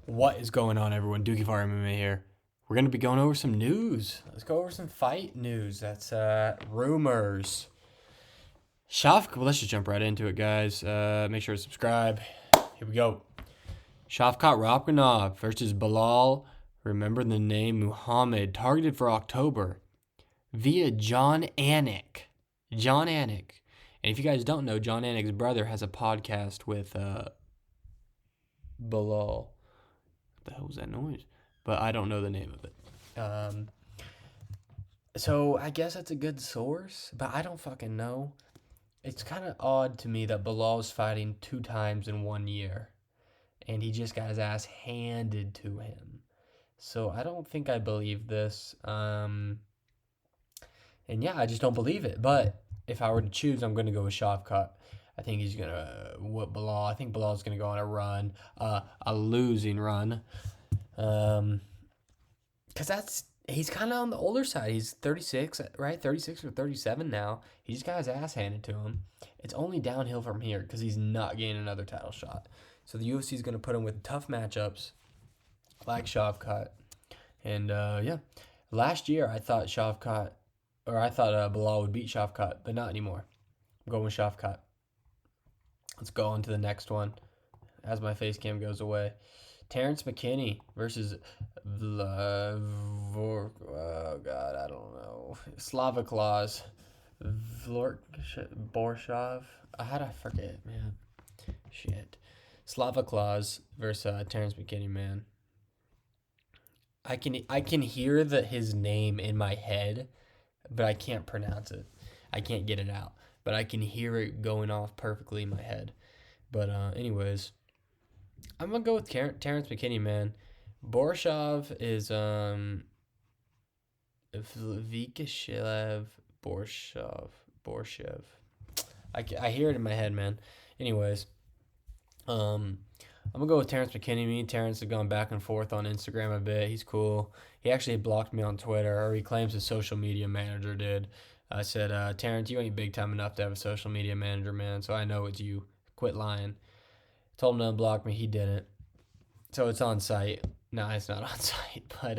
What is going on, everyone? Dookie Fire MMA here. We're going to be going over some news. Let's go over some fight news. That's rumors. Shavkat, well, let's just jump right into it, guys. Make sure to subscribe. Here we go. Shavkat Rakhmonov versus Belal. Remember the name Muhammad, targeted for October via John Anik. John Anik. And if you guys don't know, John Anik's brother has a podcast with Belal. The hell was that noise? But I don't know the name of it. So I guess that's a good source, but I don't fucking know. It's kind of odd to me that Bilal's fighting 2 times in 1 year, and he just got his ass handed to him. So I don't think I believe this. And yeah, I just don't believe it. But if I were to choose, I'm going to go with Shavkat. I think he's going to whoop Belal. I think Belal's going to go on a run, a losing run. Because he's kind of on the older side. He's 36, right? 36 or 37 now. He just got his ass handed to him. It's only downhill from here because he's not getting another title shot. So the UFC is going to put him with tough matchups like Shavkat. And yeah, last year I thought Belal would beat Shavkat, but not anymore. I'm going with Shavkat. Let's go on to the next one as my face cam goes away. Terrence McKinney versus I don't know. Slavoclaws. Borshov. How did I forget, man? Shit. Slavoclaws versus Terrence McKinney, man. I can hear his name in my head, but I can't pronounce it. I can't get it out, but I can hear it going off perfectly in my head. But anyways, I'm gonna go with Terrence McKinney, man. Borshov is Vikashilev Borshev. I hear it in my head, man. Anyways, I'm gonna go with Terrence McKinney. Me and Terrence have gone back and forth on Instagram a bit. He's cool. He actually blocked me on Twitter, or he claims his social media manager did. I said, Terrence, you ain't big time enough to have a social media manager, man. So I know it's you. Quit lying. Told him to unblock me. He didn't. So it's on site. No, it's not on site. But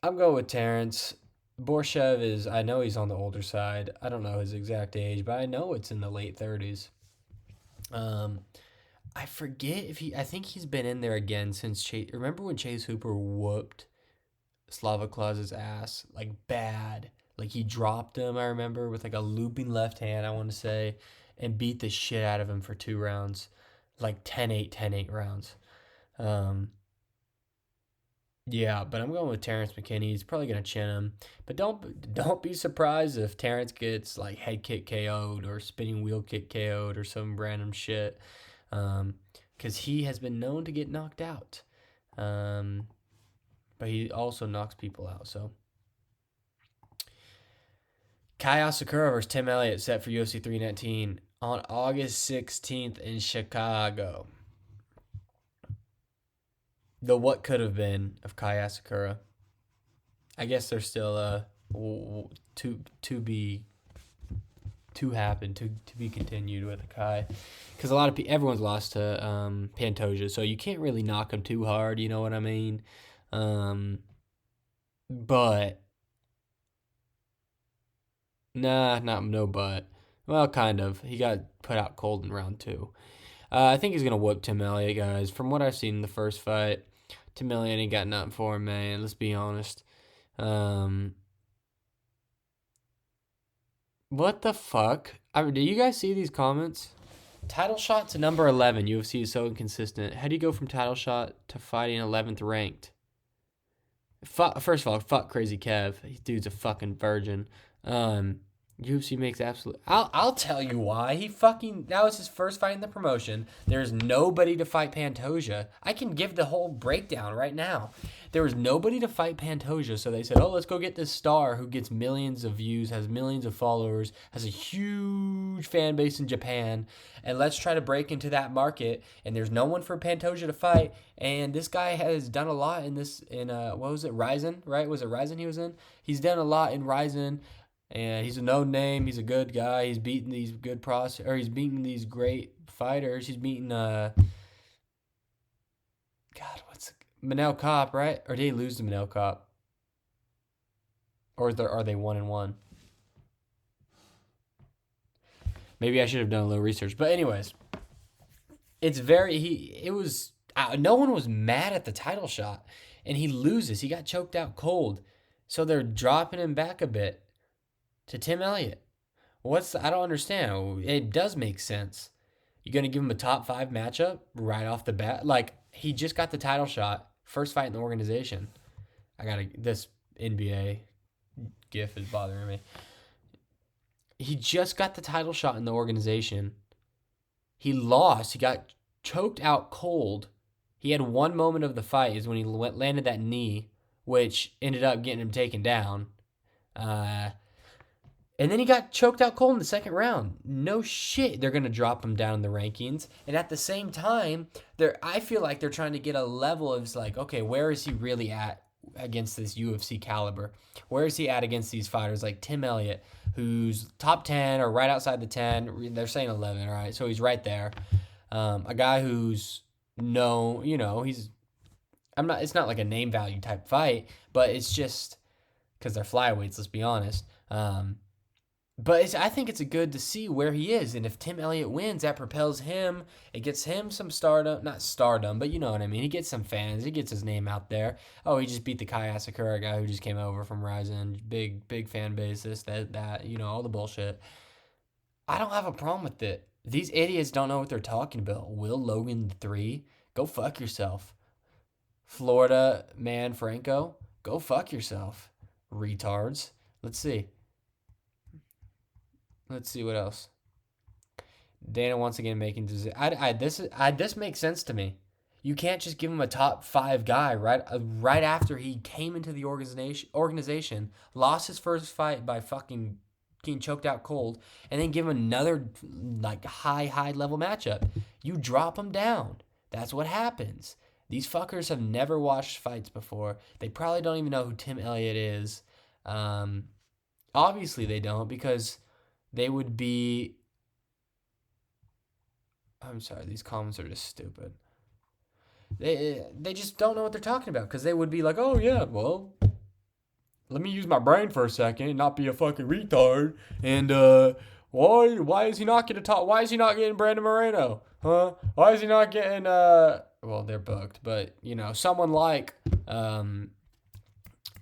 I'm going with Terrence. Borshev I know he's on the older side. I don't know his exact age, but I know it's in the late 30s. I forget I think he's been in there again since Chase. Remember when Chase Hooper whooped Slavoclaw's ass? Like, bad. Like, he dropped him, I remember, with like a looping left hand, I want to say, and beat the shit out of him for 2 rounds. Like 10-8, 10-8 rounds. Yeah, but I'm going with Terrence McKinney. He's probably gonna chin him, but don't be surprised if Terrence gets like head kick KO'd or spinning wheel kick KO'd or some random shit, because he has been known to get knocked out, but he also knocks people out. So Kai Asakura versus Tim Elliott set for UFC 319 on August 16th in Chicago. The what could have been of Kai Asakura. I guess there's still to be continued with Kai, because a lot of everyone's lost to Pantoja, so you can't really knock him too hard. You know what I mean? But no but. Well, kind of. He got put out cold in round 2. I think he's going to whoop Tim Elliott, guys. From what I've seen in the first fight, Tim Elliott ain't got nothing for him, man. Let's be honest. What the fuck? Do you guys see these comments? Title shot to number 11. UFC is so inconsistent. How do you go from title shot to fighting 11th ranked? First of all, fuck Crazy Kev. Dude's a fucking virgin. UFC makes absolute. I'll tell you why. That was his first fight in the promotion. There's nobody to fight Pantoja. I can give the whole breakdown right now. There was nobody to fight Pantoja, so they said, "Oh, let's go get this star who gets millions of views, has millions of followers, has a huge fan base in Japan, and let's try to break into that market." And there's no one for Pantoja to fight, and this guy has done a lot in what was it, Ryzen, right? Was it Ryzen he was in? He's done a lot in Ryzen. And he's a known name. He's a good guy. He's beaten these he's beaten these great fighters. He's beaten what's Manel Cop, right? Or did he lose to Manel Cop? Or are they 1-1? Maybe I should have done a little research. But anyways, no one was mad at the title shot, and he loses. He got choked out cold, so they're dropping him back a bit to Tim Elliott. I don't understand. It does make sense. You're gonna give him a top 5 matchup right off the bat? Like, he just got the title shot, first fight in the organization. This NBA gif is bothering me. He just got the title shot in the organization. He lost. He got choked out cold. He had one moment of the fight is when he landed that knee, which ended up getting him taken down. And then he got choked out cold in the second round. No shit, they're going to drop him down in the rankings. And at the same time, I feel like they're trying to get a level of like, okay, where is he really at against this UFC caliber? Where is he at against these fighters like Tim Elliott, who's top 10 or right outside the 10? They're saying 11, right? So he's right there. A guy who's it's not like a name value type fight, but it's just because they're flyweights, let's be honest. But I think it's good to see where he is. And if Tim Elliott wins, that propels him. It gets him some stardom. Not stardom, but you know what I mean. He gets some fans. He gets his name out there. Oh, he just beat the Kai Asakura guy who just came over from Ryzen. Big fan base, this, that, all the bullshit. I don't have a problem with it. These idiots don't know what they're talking about. Will Logan 3? Go fuck yourself. Florida man Franco? Go fuck yourself. Retards. Let's see what else. Dana once again making decisions. This makes sense to me. You can't just give him a top 5 guy right after he came into the organization, lost his first fight by fucking getting choked out cold, and then give him another like high level matchup. You drop him down. That's what happens. These fuckers have never watched fights before. They probably don't even know who Tim Elliott is. Obviously they don't, because they would be... I'm sorry, these comments are just stupid. They just don't know what they're talking about, because they would be like, oh yeah, well, let me use my brain for a second and not be a fucking retard. And why is he not getting why is he not getting Brandon Moreno? Huh? Why is he not getting well, they're booked, but someone like Brandon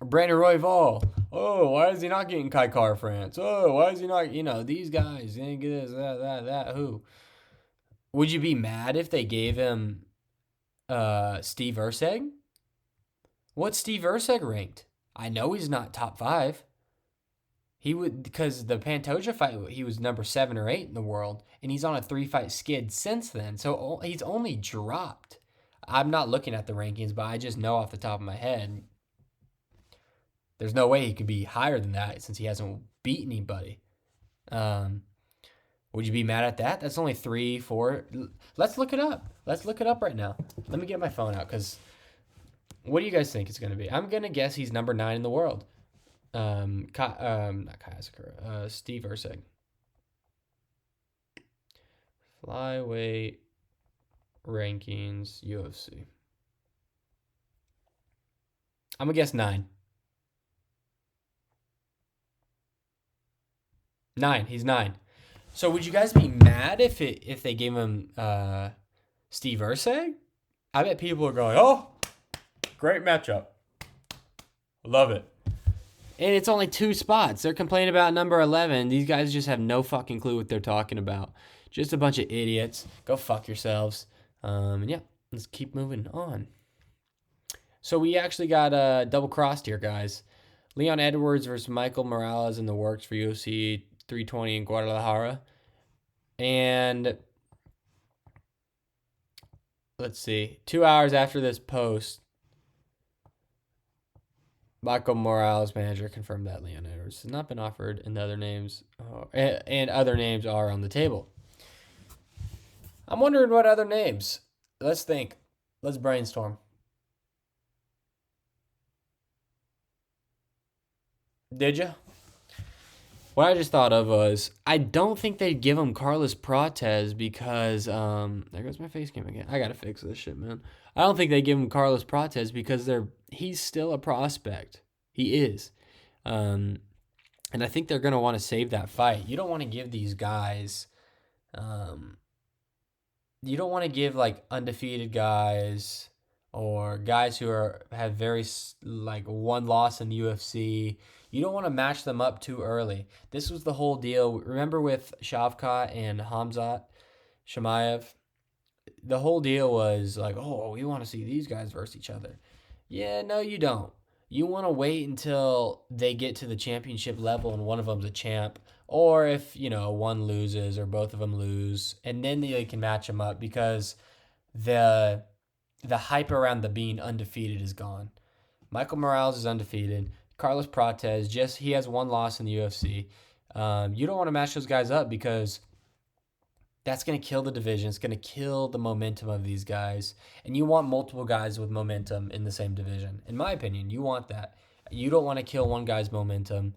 Royval. Oh, why is he not getting Kai Car France? Oh, why is he not, these guys, didn't get this, that, who? Would you be mad if they gave him Steve Erceg? What's Steve Erceg ranked? I know he's not top 5. He would, because the Pantoja fight, he was number 7 or 8 in the world, and he's on a 3-fight skid since then. So he's only dropped. I'm not looking at the rankings, but I just know off the top of my head, there's no way he could be higher than that since he hasn't beat anybody. Would you be mad at that? That's only 3, 4. Let's look it up. Let's look it up right now. Let me get my phone out, because what do you guys think it's going to be? I'm going to guess he's number 9 in the world. Not Kai Asakura. Steve Erceg. Flyweight rankings, UFC. I'm going to guess 9. 9. He's 9. So would you guys be mad if they gave him Steve Erceg? I bet people are going, oh, great matchup. Love it. And it's only 2 spots. They're complaining about number 11. These guys just have no fucking clue what they're talking about. Just a bunch of idiots. Go fuck yourselves. And yeah, let's keep moving on. So we actually got double crossed here, guys. Leon Edwards versus Michael Morales in the works for UFC 320 in Guadalajara. And let's see. 2 hours after this post, Michael Morales' manager confirmed that Leon Edwards has not been offered, and other names are on the table. I'm wondering what other names. Let's think. Let's brainstorm. Did you? What I just thought of was I don't think they'd give him Carlos Prates because there goes my face cam again. I gotta fix this shit, man. I don't think they give him Carlos Prates because he's still a prospect. He is. Um, and I think they're gonna want to save that fight. You don't want to give these guys um, you don't want to give like undefeated guys or guys who have very like one loss in the UFC. You don't want to match them up too early. This was the whole deal. Remember with Shavkat and Hamzat Shamaev? The whole deal was like, oh, we want to see these guys versus each other. Yeah, no, you don't. You want to wait until they get to the championship level and one of them's a champ, or if one loses or both of them lose, and then they can match them up because the the hype around the being undefeated is gone. Michael Morales is undefeated. Carlos Prates he has one loss in the UFC. You don't want to match those guys up because that's going to kill the division. It's going to kill the momentum of these guys. And you want multiple guys with momentum in the same division. In my opinion, you want that. You don't want to kill one guy's momentum.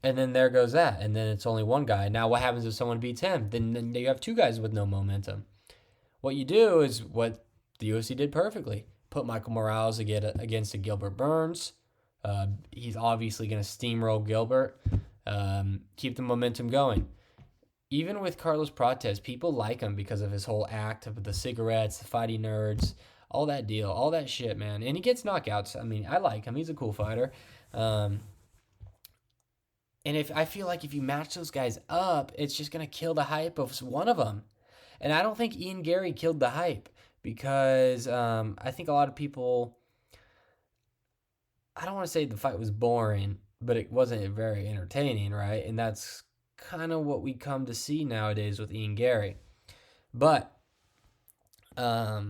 And then there goes that. And then it's only one guy. Now, what happens if someone beats him? Then you have two guys with no momentum. What you do is what the UFC did perfectly. Put Michael Morales against a Gilbert Burns. He's obviously going to steamroll Gilbert. Keep the momentum going. Even with Carlos Prates, people like him because of his whole act of the cigarettes, the fighting nerds, all that deal, all that shit, man. And he gets knockouts. I mean, I like him. He's a cool fighter. And I feel like if you match those guys up, it's just gonna kill the hype of one of them. And I don't think Ian Gary killed the hype because I think a lot of people. I don't want to say the fight was boring, but it wasn't very entertaining, right? And that's kind of what we come to see nowadays with Ian Gary. But, I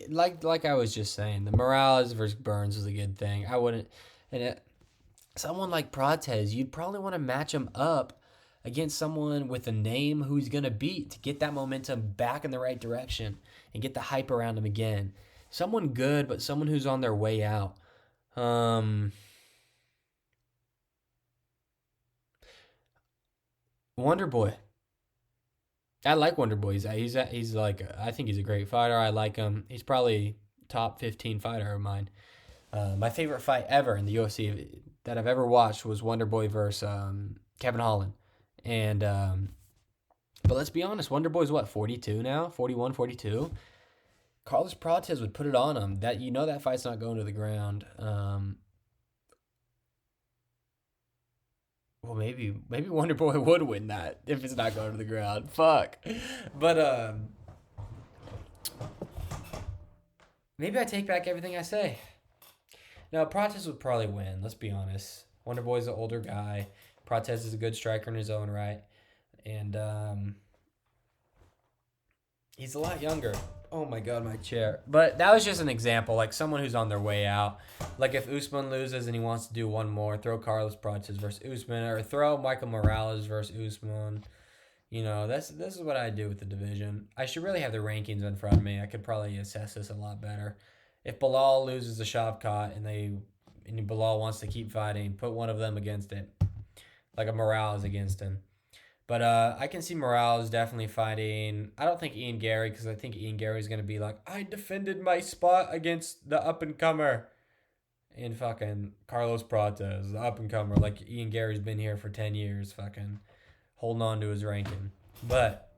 like I was just saying, the Morales versus Burns was a good thing. I wouldn't, someone like Prates, you'd probably want to match him up against someone with a name who he's gonna beat to get that momentum back in the right direction and get the hype around him again. Someone good, but someone who's on their way out. Wonder Boy. I like Wonder Boy. He's like I think he's a great fighter. I like him. He's probably top 15 fighter of mine. My favorite fight ever in the UFC that I've ever watched was Wonder Boy versus Kevin Holland. And but let's be honest, Wonder Boy's what, 42 now? 41, 42. Carlos Prates would put it on him. That fight's not going to the ground. Well, maybe Wonder Boy would win that if it's not going to the ground. Fuck. But maybe I take back everything I say. No, Prates would probably win. Let's be honest. Wonder Boy's an older guy. Prates is a good striker in his own right, and he's a lot younger. Oh my god, my chair. But that was just an example, like someone who's on their way out. Like if Usman loses and he wants to do one more, throw Carlos Prates versus Usman, or throw Michael Morales versus Usman. This is what I do with the division. I should really have the rankings in front of me. I could probably assess this a lot better. If Belal loses the Shavkat and Belal wants to keep fighting, put one of them against it, like a Morales against him. But I can see Morales definitely fighting. I don't think Ian Gary, because I think Ian Gary is going to be like, I defended my spot against the up-and-comer. And fucking Carlos Prates, the up-and-comer. Like Ian Gary's been here for 10 years, fucking holding on to his ranking. But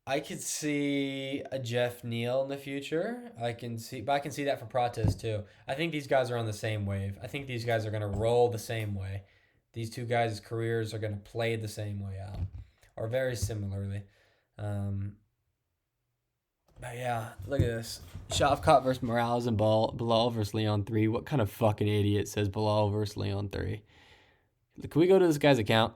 I could see a Jeff Neal in the future. I can see that for Prates too. I think these guys are on the same wave. I think these guys are going to roll the same way. These two guys' careers are going to play the same way out, or very similarly. But yeah, look at this. Shavkat versus Morales and Belal versus Leon 3. What kind of fucking idiot says Belal versus Leon 3? Can we go to this guy's account?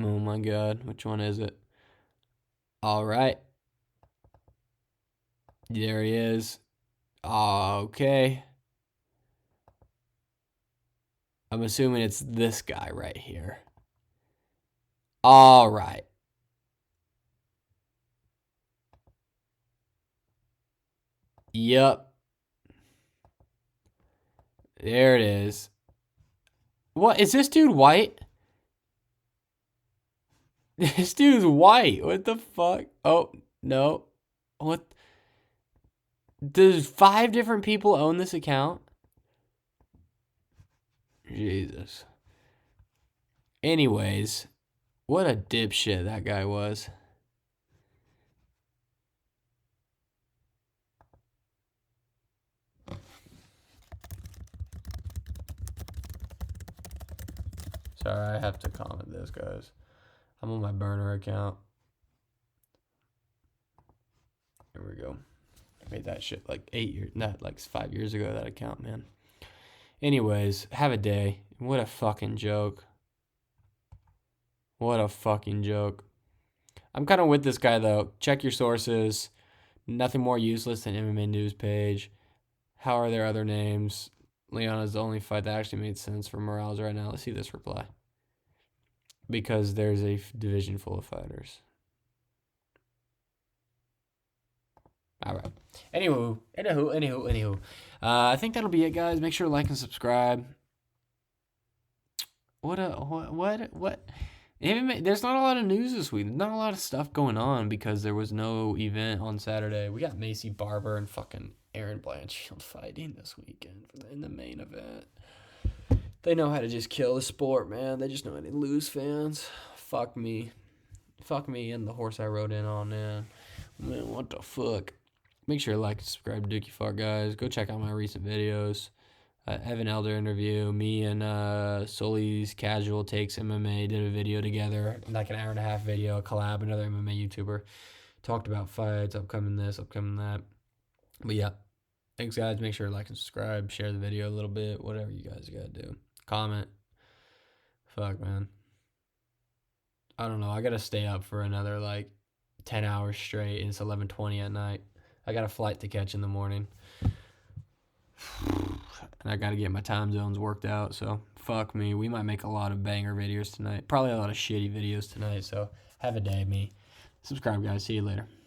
Oh my god, which one is it? All right. There he is. Okay. I'm assuming it's this guy right here. All right. Yup. There it is. What? Is this dude white? This dude's white. What the fuck? Oh, no. What? Does 5 different people own this account? Jesus. Anyways, what a dipshit that guy was. Sorry, I have to comment this, guys. I'm on my burner account. Here we go. I made that shit like 8 years, not like 5 years ago, that account, man. Anyways, have a day. What a fucking joke. What a fucking joke. I'm kind of with this guy, though. Check your sources. Nothing more useless than MMA news page. How are their other names? Liana's the only fight that actually made sense for Morales right now. Let's see this reply. Because there's a division full of fighters. All right. Anywho. I think that'll be it, guys. Make sure to like and subscribe. What? There's not a lot of news this week. There's not a lot of stuff going on because there was no event on Saturday. We got Macy Barber and fucking Aaron Blanchfield fighting this weekend in the main event. They know how to just kill the sport, man. They just know how to lose fans. Fuck me. Fuck me and the horse I rode in on, man. Man, what the fuck? Make sure to like and subscribe to Dookie Fart, guys. Go check out my recent videos. Evan Elder interview. Me and Sully's Casual Takes MMA did a video together. Like an hour and a half video. Collab, another MMA YouTuber. Talked about fights, upcoming this, upcoming that. But yeah. Thanks, guys. Make sure to like and subscribe. Share the video a little bit. Whatever you guys got to do. Comment. Fuck, man. I don't know. I got to stay up for another, 10 hours straight. And it's 11:20 at night. I got a flight to catch in the morning. And I got to get my time zones worked out. So, fuck me. We might make a lot of banger videos tonight. Probably a lot of shitty videos tonight. So, have a day, me. Subscribe, guys. See you later.